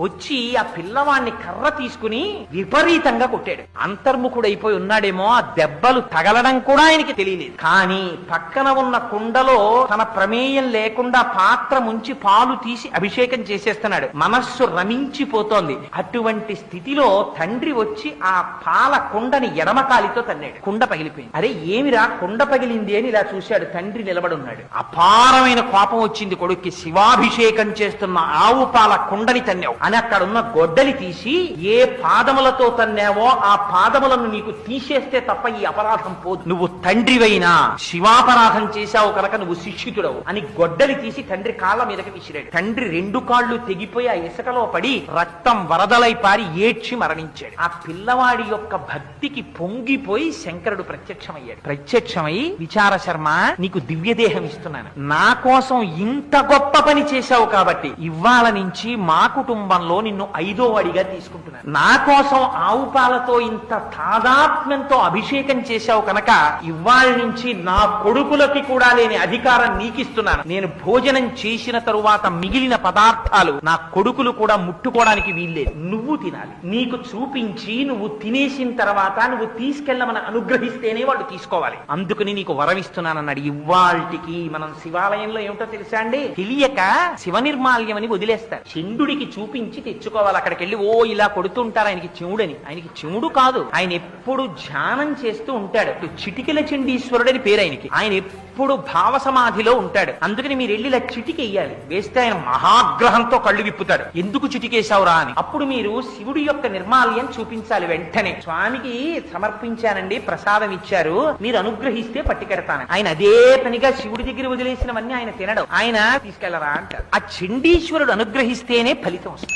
వచ్చి ఆ పిల్లవాడిని కర్ర తీసుకుని విపరీతంగా కొట్టాడు. అంతర్ముఖుడైపోయి ఉన్నాడేమో, ఆ దెబ్బలు తగలడం కూడా ఆయనకి తెలియలేదు. కానీ పక్కన ఉన్న కుండలో తన ప్రమేయం లేకుండా పాత్ర ముంచి పాలు తీసి అభిషేకం చేసేస్తున్నాడు. మనస్సు రమించిపోతోంది. అటువంటి స్థితిలో తండ్రి వచ్చి ఆ పాల కుండని ఎడమకాలితో తన్నాడు. కుండ పగిలిపోయింది. అరే ఏమిరా కుండ పగిలింది అని ఇలా చూశాడు. తండ్రి నిలబడున్నాడు. అపారమైన కోపం వచ్చింది కొడుక్కి. శివాభిషేకం చేస్తున్న ఆవు పాల కుండని తన్నావు అని అక్కడున్న గొడ్డలి తీసి, ఏ పాదములతో తన్నావో ఆ పాదములను నీకు తీసేస్తే తప్ప ఈ అపరాధం పోదు. నువ్వు తండ్రివైనా శివాపరాధం చేశావు కనుక నువ్వు శిక్షితుడవు అని గొడ్డలి తీసి తండ్రి కాళ్ళ మీదకి విసిరాడు. తండ్రి రెండు కాళ్ళు తెగిపోయి ఆ ఇసుకలో పడి రక్తం వరదలై పారి ఏడ్చి మరణించాడు. ఆ పిల్లవాడి యొక్క భక్తికి పొంగిపోయి శంకరుడు ప్రత్యక్షమయ్యాడు. ప్రత్యక్షమై, విచార శర్మ, నీకు దివ్యదేహం ఇస్తున్నాను. నా కోసం ఇంత గొప్ప పని చేశావు కాబట్టి ఇవాళ నుంచి మా కుటుంబంలో నిన్ను 5వ వాడిగా తీసుకుంటున్నాను. నా కోసం ఆవు పాలతో ఇంత తాదాత్మ్యంతో అభిషేకం చేశావు కనుక ఇవాళ నుంచి నా కొడుకులకి కూడా లేని అధికారం నీకిస్తున్నాను. నేను భోజనం చేసిన తరువాత మిగిలిన పదార్థాలు నా కొడుకులు కూడా ముట్టుకోవడానికి వీల్లేదు. నువ్వు తినాలి. నీకు చూపించి నువ్వు తినేసిన తర్వాత నువ్వు తీసుకెళ్ళమని అనుగ్రహిస్తేనే వాళ్ళు తీసుకోవాలి. అందుకని నీకు వరమిస్తున్నానన్నాడు. ఇవాల్టికి మనం శివాలయంలో ఏమిటో తెలుసా అండి, తెలియక శివ నిర్మాల్యం అని వదిలేస్తారు. చండుడికి చూపించి తెచ్చుకోవాలి. అక్కడికి వెళ్ళి ఓ ఇలా కొడుతుంటారు ఆయనకి చెవుడని. ఆయనకి చెవుడు కాదు, ఆయన ఎప్పుడు ధ్యానం చేస్తూ ఉంటాడు. చిటికెల చండీశ్వరుడని పేరు ఆయనకి. ఆయన ఎప్పుడు భావ సమాధిలో ఉంటాడు. అందుకని మీరు వెళ్ళి ఇలా చిటికెయ్యాలి. వేస్తే ఆయన మహాగ్రహంతో కళ్ళు విప్పుతాడు. ఎందుకు చిటికేశావురా అని. అప్పుడు మీరు శివుడి యొక్క నిర్మాల్యం చూపించాలి. వెంటనే స్వామికి సమర్పించానండి, ప్రసాదం ఇచ్చారు, మీరు అనుగ్రహిస్తే పట్టుకెడతాను. ఆయన అదే పనిగా శివుడి దగ్గర వదిలేసినవన్నీ ఆయన తినడం. ఆయన తీసుకెళ్లరా అంటారు. ఆ చండీశ్వరుడు అనుగ్రహిస్తేనే ఫలితం వస్తుంది.